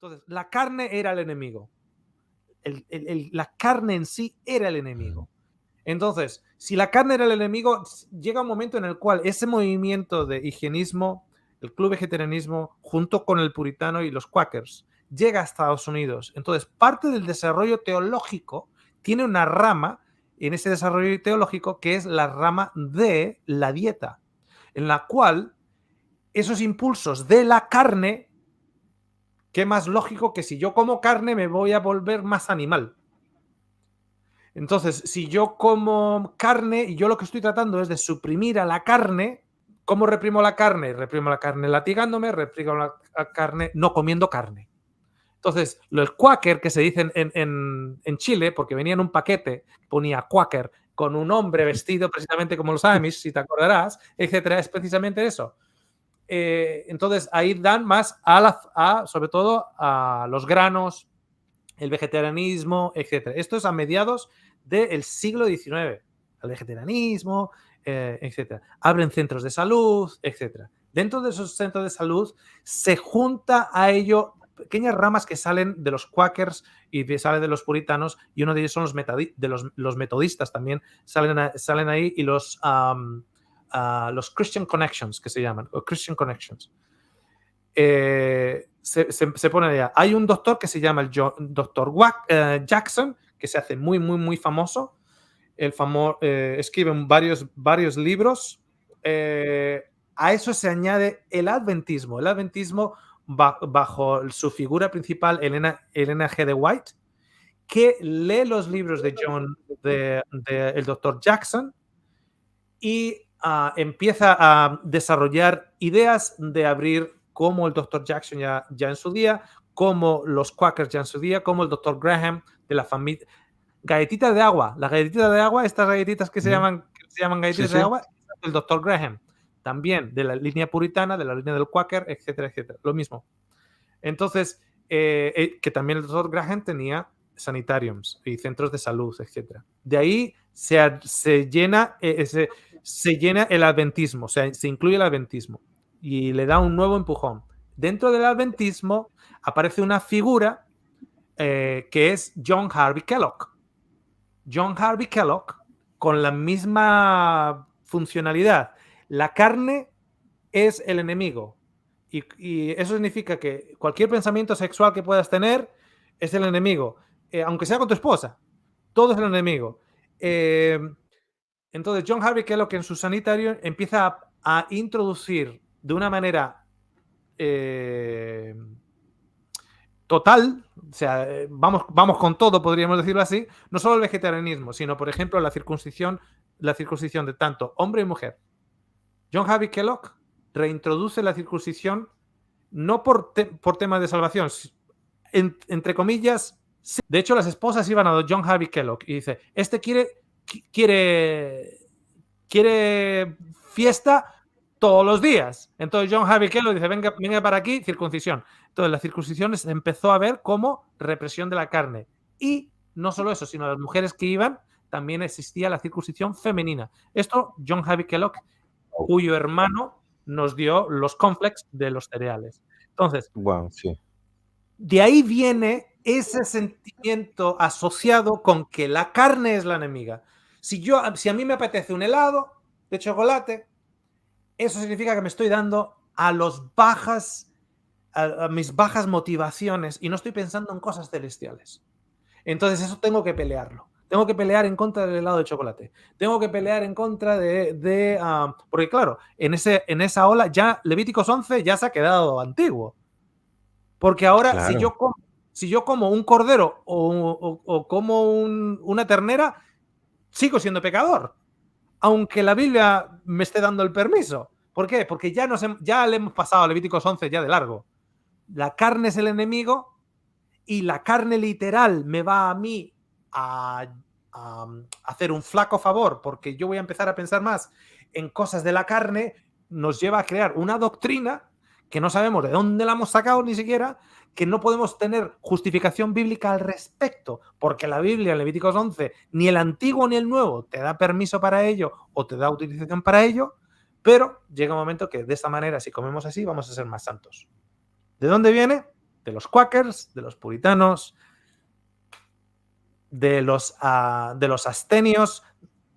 Entonces, la carne era el enemigo. La carne en sí era el enemigo. Entonces, si la carne era el enemigo, llega un momento en el cual ese movimiento de higienismo, el club vegetarianismo, junto con el puritano y los quakers, llega a Estados Unidos. Entonces, parte del desarrollo teológico tiene una rama en ese desarrollo teológico que es la rama de la dieta, en la cual esos impulsos de la carne, qué más lógico que si yo como carne me voy a volver más animal. Entonces, si yo como carne y yo lo que estoy tratando es de suprimir a la carne, ¿cómo reprimo la carne? Reprimo la carne latigándome, reprimo la carne no comiendo carne. Entonces, el quaker que se dice en Chile, porque venía en un paquete, ponía quaker con un hombre vestido precisamente como los Amish, si te acordarás, etcétera, es precisamente eso. Entonces, ahí dan más sobre todo a los granos, el vegetarianismo, etcétera. Esto es a mediados del siglo XIX. El vegetarianismo, etcétera. Abren centros de salud, etcétera. Dentro de esos centros de salud se junta a ello pequeñas ramas que salen de los quakers y que salen de los puritanos, y uno de ellos son los metodistas también, salen ahí, y los Christian Connections, que se llaman, o Christian Connections. Se pone allá. Hay un doctor que se llama el doctor Jackson, que se hace muy, muy, muy famoso. Escribe varios libros. A eso se añade el adventismo. El adventismo bajo su figura principal, Elena G. de White, que lee los libros de el doctor Jackson y empieza a desarrollar ideas de abrir, como el Dr. Jackson ya en su día, como los Quakers ya en su día, como el Dr. Graham de la familia. Galletitas de agua. Las galletitas de agua, estas galletitas que se llaman galletitas de agua, el Dr. Graham. También de la línea puritana, de la línea del Quaker, etcétera, etcétera. Lo mismo. Entonces, que también el Dr. Graham tenía sanitariums y centros de salud, etcétera. De ahí se llena el adventismo, o sea, se incluye el adventismo y le da un nuevo empujón. Dentro del adventismo aparece una figura que es John Harvey Kellogg. John Harvey Kellogg, con la misma funcionalidad. La carne es el enemigo. Y eso significa que cualquier pensamiento sexual que puedas tener es el enemigo. Aunque sea con tu esposa, todo es el enemigo. Entonces, John Harvey Kellogg en su sanitario empieza a introducir de una manera total, o sea, vamos con todo, podríamos decirlo así, no solo el vegetarianismo, sino, por ejemplo, la circuncisión de tanto hombre y mujer. John Harvey Kellogg reintroduce la circuncisión no por temas de salvación, entre comillas. Sí. De hecho, las esposas iban a John Harvey Kellogg y dice, quiere fiesta todos los días. Entonces John Harvey Kellogg dice, venga para aquí, circuncisión. Entonces la circuncisión se empezó a ver como represión de la carne. Y no solo eso, sino las mujeres que iban, también existía la circuncisión femenina. Esto John Harvey Kellogg, cuyo hermano nos dio los cornflakes de los cereales. Entonces, sí. De ahí viene ese sentimiento asociado con que la carne es la enemiga. Si a mí me apetece un helado de chocolate, eso significa que me estoy dando a mis bajas motivaciones y no estoy pensando en cosas celestiales. Entonces eso tengo que pelearlo. Tengo que pelear en contra del helado de chocolate. Tengo que pelear en contra porque claro, en esa ola ya Levíticos 11 ya se ha quedado antiguo. Porque ahora, claro, si yo como un cordero o como una ternera, sigo siendo pecador. Aunque la Biblia me esté dando el permiso. ¿Por qué? Porque ya le hemos pasado a Levíticos 11 ya de largo. La carne es el enemigo y la carne literal me va a mí a hacer un flaco favor, porque yo voy a empezar a pensar más en cosas de la carne, nos lleva a crear una doctrina que no sabemos de dónde la hemos sacado ni siquiera, que no podemos tener justificación bíblica al respecto, porque la Biblia en Levíticos 11, ni el Antiguo ni el Nuevo, te da permiso para ello o te da utilización para ello, pero llega un momento que de esta manera, si comemos así, vamos a ser más santos. ¿De dónde viene? de los quakers, de los puritanos, de los astenios.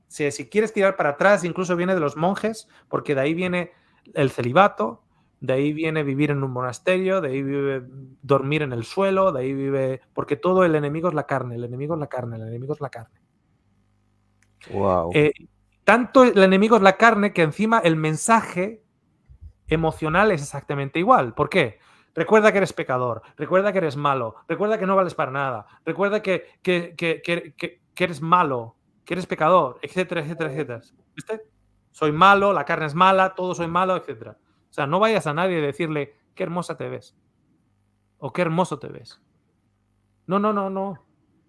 Si quieres tirar para atrás, incluso viene de los monjes, porque de ahí viene el celibato, de ahí viene vivir en un monasterio, de ahí vive dormir en el suelo, de ahí vive... Porque todo el enemigo es la carne, el enemigo es la carne, el enemigo es la carne. Wow. Tanto el enemigo es la carne que encima el mensaje emocional es exactamente igual. ¿Por qué? Recuerda que eres pecador, recuerda que eres malo, recuerda que no vales para nada, recuerda que eres malo, que eres pecador, etcétera, etcétera, etcétera. ¿Viste? Soy malo, la carne es mala, todo soy malo, etcétera. O sea, no vayas a nadie a decirle qué hermosa te ves o qué hermoso te ves. No, no, no, no.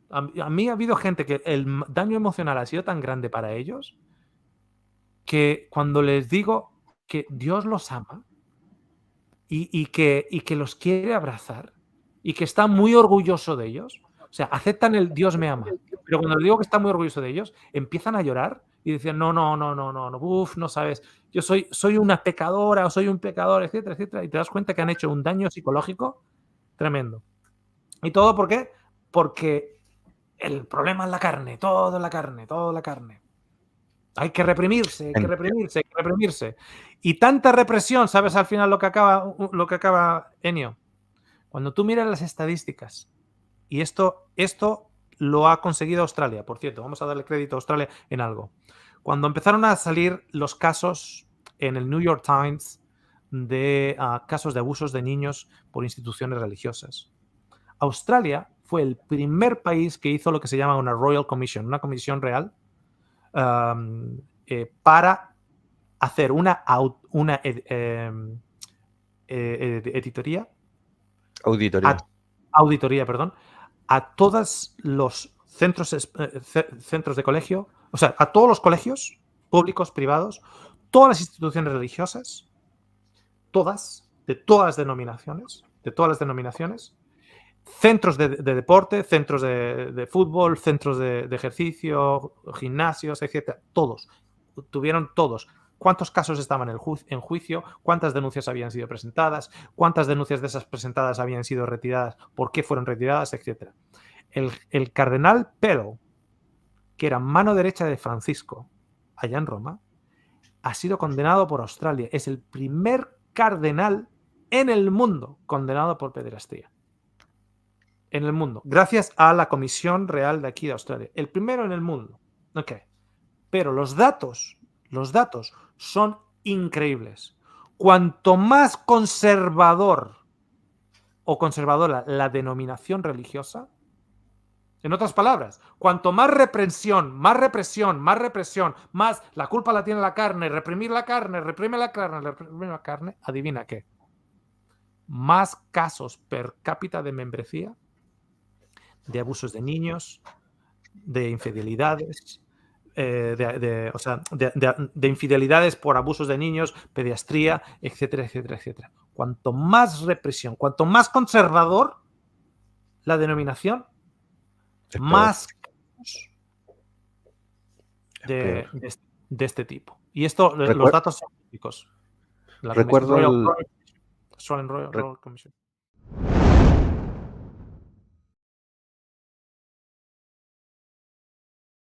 A mí ha habido gente que el daño emocional ha sido tan grande para ellos que cuando les digo que Dios los ama y que los quiere abrazar y que está muy orgulloso de ellos, o sea, aceptan el Dios me ama, pero cuando les digo que está muy orgulloso de ellos, empiezan a llorar y dicen, no, no, no, no, no, no, uf, no sabes, yo soy una pecadora o soy un pecador, etcétera, etcétera, y te das cuenta que han hecho un daño psicológico tremendo. ¿Y todo por qué? Porque el problema es la carne, todo la carne, toda la carne. Hay que reprimirse, hay que reprimirse, hay que reprimirse. Y tanta represión, ¿sabes al final lo que acaba Enio? Cuando tú miras las estadísticas, y esto lo ha conseguido Australia, por cierto, vamos a darle crédito a Australia en algo. Cuando empezaron a salir los casos en el New York Times de casos de abusos de niños por instituciones religiosas, Australia fue el primer país que hizo lo que se llama una Royal Commission, una comisión real, para hacer una editoría. Auditoría, perdón, a todos los centros de colegio, o sea, a todos los colegios públicos, privados, todas las instituciones religiosas, de todas las denominaciones, centros de deporte, centros de fútbol, centros de ejercicio, gimnasios, etcétera, todos, tuvieron todos. ¿Cuántos casos estaban en juicio? ¿Cuántas denuncias habían sido presentadas? ¿Cuántas denuncias de esas presentadas habían sido retiradas? ¿Por qué fueron retiradas? Etcétera. El cardenal Pell, que era mano derecha de Francisco, allá en Roma, ha sido condenado por Australia. Es el primer cardenal en el mundo condenado por pederastía. En el mundo, gracias a la Comisión Real de aquí de Australia. El primero en el mundo. Ok. Pero los datos son increíbles. Cuanto más conservador o conservadora la denominación religiosa, en otras palabras, cuanto más represión, más la culpa la tiene la carne, reprime la carne, adivina qué. Más casos per cápita de membresía, de abusos de niños, de infidelidades, de infidelidades por abusos de niños, pediatría, etcétera, etcétera, etcétera. Cuanto más represión, cuanto más conservador la denominación, más casos de este tipo. Y esto, los datos son públicos. La Recuerdo Royal Commission.